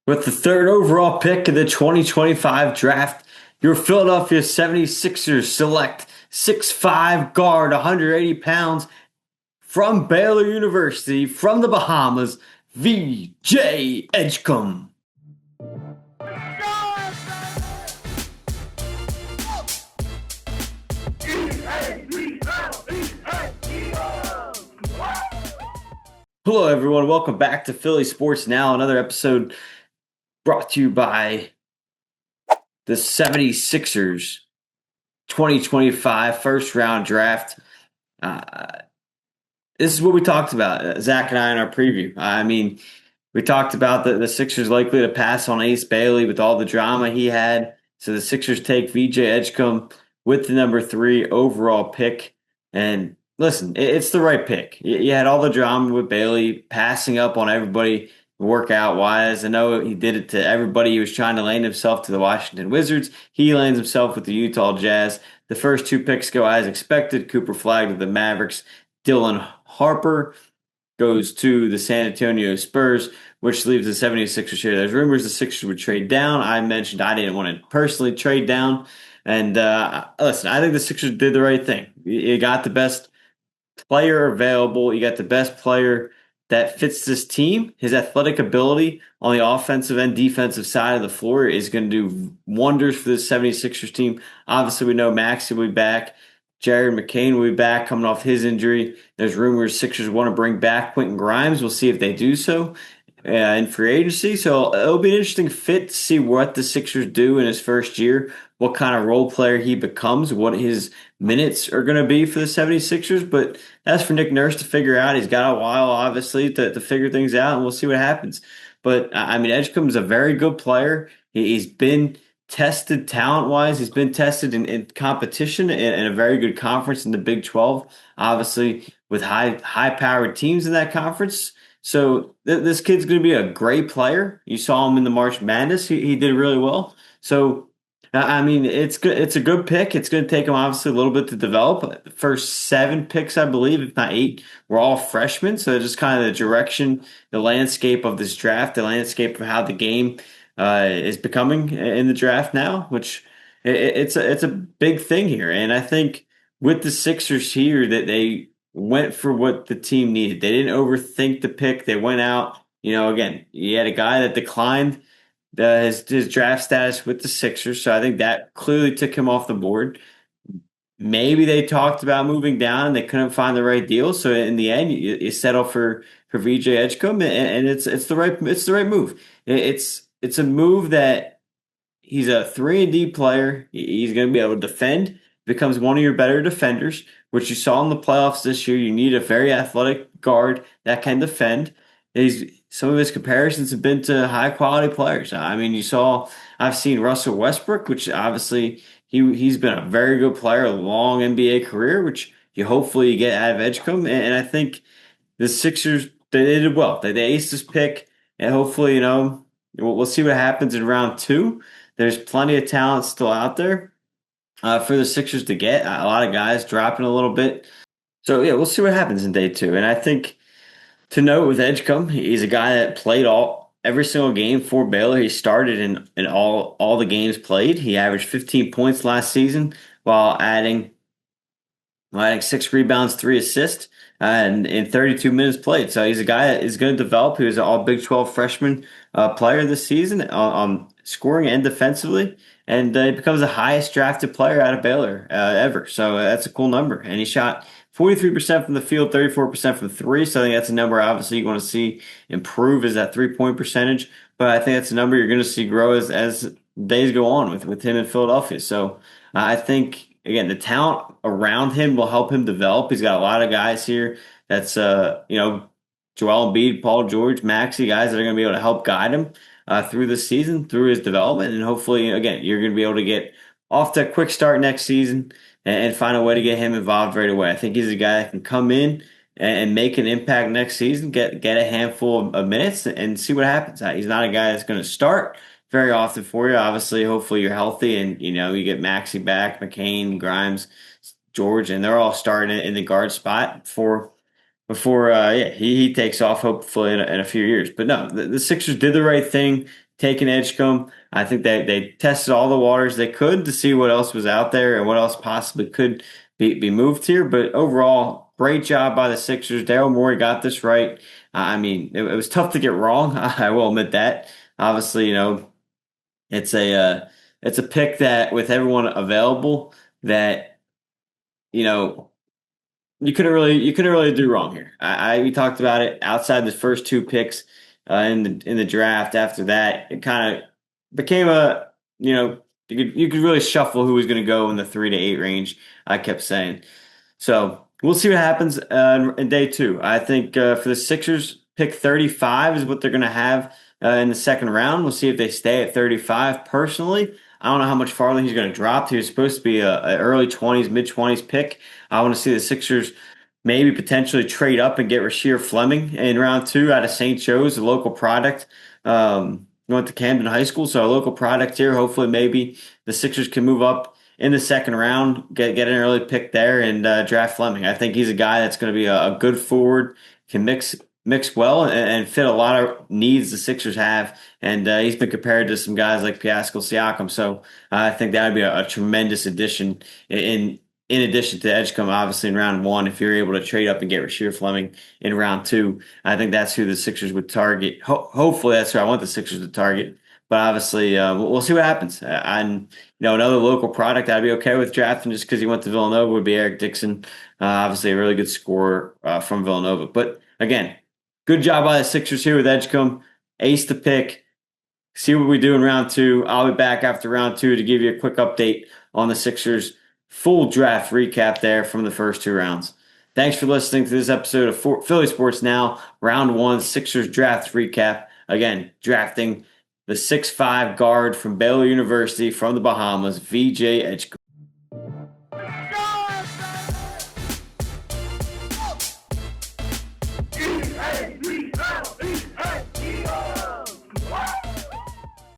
With the third overall pick of the 2025 draft, your Philadelphia 76ers select 6'5" guard, 180 pounds, from Baylor University, from the Bahamas, VJ Edgecombe. Hello, everyone. Welcome back to Philly Sports Now. Another episode brought to you by the 76ers 2025 first round draft. This is what we talked about, Zach and I, in our preview. We talked about the Sixers likely to pass on Ace Bailey with all the drama he had. So the Sixers take VJ Edgecombe with the number 3 overall pick. And listen, it's the right pick. You had all the drama with Bailey passing up on everybody workout wise. I know he did it to everybody. He was trying to land himself to the Washington Wizards. He lands himself with the Utah Jazz. The first 2 picks go as expected. Cooper Flagg to the Mavericks. Dylan Harper goes to the San Antonio Spurs, which leaves the 76ers here. There's rumors the Sixers would trade down. I mentioned I didn't want to personally trade down. And listen, I think the Sixers did the right thing. You got the best player available. You got the best player that fits this team. His athletic ability on the offensive and defensive side of the floor is going to do wonders for the 76ers team. Obviously, we know Maxey will be back. Jared McCain will be back coming off his injury. There's rumors Sixers want to bring back Quentin Grimes. We'll see if they do so in free agency. So it'll be an interesting fit to see what the Sixers do in his first year, what kind of role player he becomes, what his minutes are going to be for the 76ers. But that's for Nick Nurse to figure out. He's got a while, obviously, to figure things out, and we'll see what happens. But, Edgecombe's a very good player. He's been tested talent-wise. He's been tested in competition in a very good conference in the Big 12, obviously, with high-powered teams in that conference. So this kid's going to be a great player. You saw him in the March Madness. He did really well. So, it's good. It's a good pick. It's going to take him, obviously, a little bit to develop. The first 7 picks, I believe, if not 8, were all freshmen. So just kind of the direction, the landscape of this draft, the landscape of how the game is becoming in the draft now, which it's a big thing here. And I think with the Sixers here that they went for what the team needed. They didn't overthink the pick. They went out. Again, you had a guy that declined his draft status with the Sixers, so I think that clearly took him off the board. Maybe they talked about moving down and they couldn't find the right deal. So in the end, you settle for VJ Edgecombe, and it's the right move. It's a move that he's a 3-and-D player. He's going to be able to defend. Becomes one of your better defenders, which you saw in the playoffs this year. You need a very athletic guard that can defend. Some of his comparisons have been to high quality players. I've seen Russell Westbrook, which obviously he's been a very good player, a long NBA career, which you get out of Edgecombe. And I think the Sixers, they did well. They aced this pick, and hopefully, we'll see what happens in round 2. There's plenty of talent still out there for the Sixers to get. A lot of guys dropping a little bit. So, yeah, we'll see what happens in day 2. And I think to note with Edgecombe, he's a guy that played every single game for Baylor. He started in all the games played. He averaged 15 points last season while adding 6 rebounds, 3 assists, and in 32 minutes played. So he's a guy that is going to develop. He was an all Big 12 freshman player this season on scoring and defensively. And he becomes the highest drafted player out of Baylor ever. So that's a cool number. And he shot 43% from the field, 34% from 3. So I think that's a number obviously you want to see improve is that 3-point percentage. But I think that's a number you're going to see grow as days go on with him in Philadelphia. So I think, again, the talent around him will help him develop. He's got a lot of guys here that's, Joel Embiid, Paul George, Maxey, guys that are going to be able to help guide him through the season, through his development. And hopefully, again, you're going to be able to get off to a quick start next season and find a way to get him involved right away. I think he's a guy that can come in and make an impact next season, get a handful of minutes and see what happens. He's not a guy that's going to start very often for you. Obviously, hopefully you're healthy and, you get Maxey back, McCain, Grimes, George, and they're all starting in the guard spot before he takes off hopefully in a few years. But no, the Sixers did the right thing. taking Edgecombe. I think they tested all the waters they could to see what else was out there and what else possibly could be moved here. But overall, great job by the Sixers. Daryl Morey got this right. I mean, it was tough to get wrong. I will admit that. Obviously, it's a pick that with everyone available that you know you couldn't really do wrong here. We talked about it outside the first two picks in the draft. After that, it kind of became a you could really shuffle who was going to go in the 3 to 8 range. I kept saying. So we'll see what happens in day two. I think for the Sixers, pick 35 is what they're going to have in the second round. We'll see if they stay at 35. Personally, I don't know how much farther he's going to drop. He was supposed to be a early 20s, mid 20s pick. I want to see the Sixers maybe potentially trade up and get Rasheer Fleming in round two out of St. Joe's, a local product. Went to Camden High School, so a local product here. Hopefully, maybe the Sixers can move up in the second round, get an early pick there, and draft Fleming. I think he's a guy that's going to be a good forward, can mix well and fit a lot of needs the Sixers have. And he's been compared to some guys like Pascal Siakam, so I think that would be a tremendous addition in addition to Edgecombe, obviously in round one. If you're able to trade up and get Rasheer Fleming in round two, I think that's who the Sixers would target. Hopefully, that's who I want the Sixers to target. But obviously, we'll see what happens. And another local product I'd be okay with drafting just because he went to Villanova would be Eric Dixon. Obviously, a really good scorer from Villanova. But again, good job by the Sixers here with Edgecombe. Ace to pick. See what we do in round two. I'll be back after round two to give you a quick update on the Sixers' full draft recap there from the first two rounds. Thanks for listening to this episode of Philly Sports Now, round one Sixers draft recap. Again, drafting the 6'5" guard from Baylor University from the Bahamas, VJ Edgecombe.